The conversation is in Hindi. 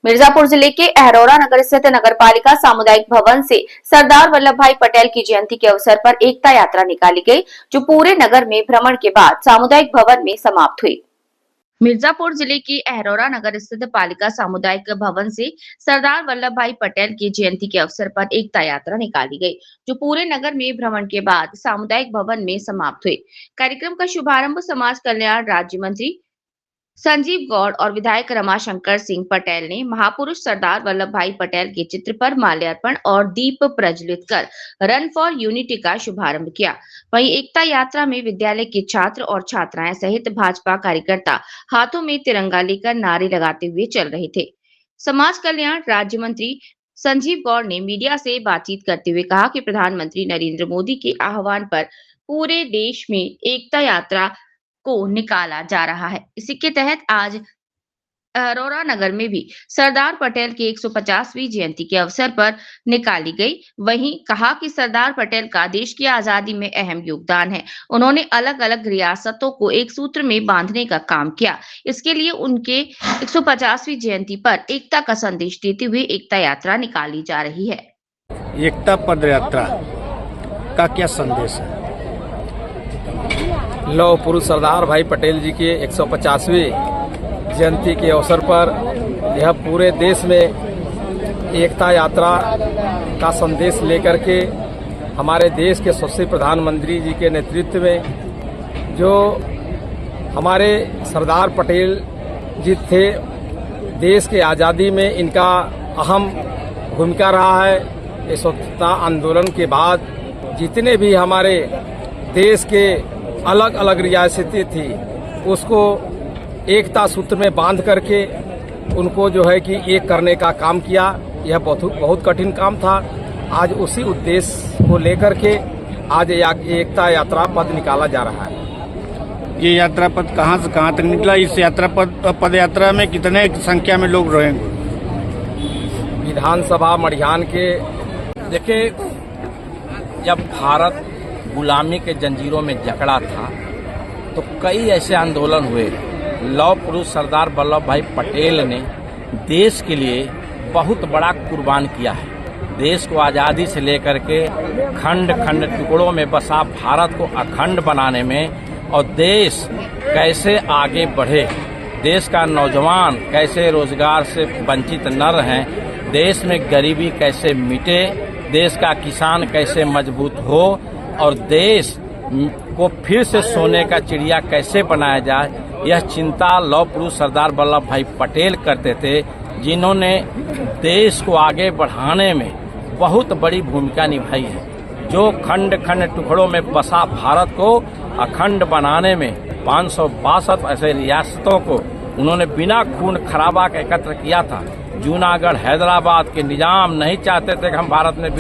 मिर्जापुर जिले के अहरौरा नगर स्थित नगर पालिका सामुदायिक भवन से सरदार वल्लभ भाई पटेल की जयंती के अवसर पर एकता यात्रा निकाली गई, जो पूरे नगर में भ्रमण के बाद सामुदायिक भवन में समाप्त हुई। मिर्जापुर जिले के अहरौरा नगर स्थित पालिका सामुदायिक भवन से सरदार वल्लभ भाई पटेल की जयंती के अवसर पर एकता यात्रा निकाली गई, जो पूरे नगर में भ्रमण के बाद सामुदायिक भवन में समाप्त हुई। कार्यक्रम का शुभारंभ समाज कल्याण राज्य मंत्री संजीव गौड़ और विधायक रमाशंकर सिंह पटेल ने महापुरुष सरदार वल्लभ भाई पटेल के चित्र पर माल्यार्पण और दीप प्रज्वलित कर रन फॉर यूनिटी का शुभारंभ किया। वहीं एकता यात्रा में विद्यालय के छात्र और छात्राएं सहित भाजपा कार्यकर्ता हाथों में तिरंगा लेकर नारे लगाते हुए चल रहे थे। समाज कल्याण राज्य मंत्री संजीव गौड़ ने मीडिया से बातचीत करते हुए कहा कि प्रधानमंत्री नरेंद्र मोदी के आह्वान पर पूरे देश में एकता यात्रा को निकाला जा रहा है। इसी के तहत आज अरोरा नगर में भी सरदार पटेल की 150वीं जयंती के अवसर पर निकाली गई। वहीं कहा कि सरदार पटेल का देश की आजादी में अहम योगदान है। उन्होंने अलग अलग रियासतों को एक सूत्र में बांधने का काम किया। इसके लिए उनके 150वीं जयंती पर एकता का संदेश देते हुए एकता यात्रा निकाली जा रही है। एकता पद यात्रा का क्या संदेश है? लौह पुरुष सरदार भाई पटेल जी के 150वीं जयंती के अवसर पर यह पूरे देश में एकता यात्रा का संदेश लेकर के हमारे देश के यशस्वी प्रधानमंत्री जी के नेतृत्व में जो हमारे सरदार पटेल जी थे, देश के आज़ादी में इनका अहम भूमिका रहा है। इस स्वतंत्रता आंदोलन के बाद जितने भी हमारे देश के अलग अलग रियासतें थी, उसको एकता सूत्र में बांध करके उनको जो है कि एक करने का काम किया। यह बहुत कठिन काम था। आज उसी उद्देश्य को लेकर के आज एकता यात्रा पद निकाला जा रहा है। ये यात्रा पद कहाँ से कहाँ तक निकला? इस यात्रा पद यात्रा में कितने संख्या में लोग रहेंगे? विधानसभा मडिहान के देखिए, जब भारत गुलामी के जंजीरों में जकड़ा था तो कई ऐसे आंदोलन हुए। लौह पुरुष सरदार वल्लभ भाई पटेल ने देश के लिए बहुत बड़ा कुर्बान किया है। देश को आज़ादी से लेकर के खंड खंड टुकड़ों में बसा भारत को अखंड बनाने में, और देश कैसे आगे बढ़े, देश का नौजवान कैसे रोजगार से वंचित न रहें, देश में गरीबी कैसे मिटे, देश का किसान कैसे मजबूत हो और देश को फिर से सोने का चिड़िया कैसे बनाया जाए, यह चिंता लौह पुरुष सरदार वल्लभ भाई पटेल करते थे, जिन्होंने देश को आगे बढ़ाने में बहुत बड़ी भूमिका निभाई है। जो खंड खंड टुकड़ों में बसा भारत को अखंड बनाने में 562 ऐसे रियासतों को उन्होंने बिना खून खराबा के एकत्र किया था। जूनागढ़ हैदराबाद के निजाम नहीं चाहते थे कि हम भारत में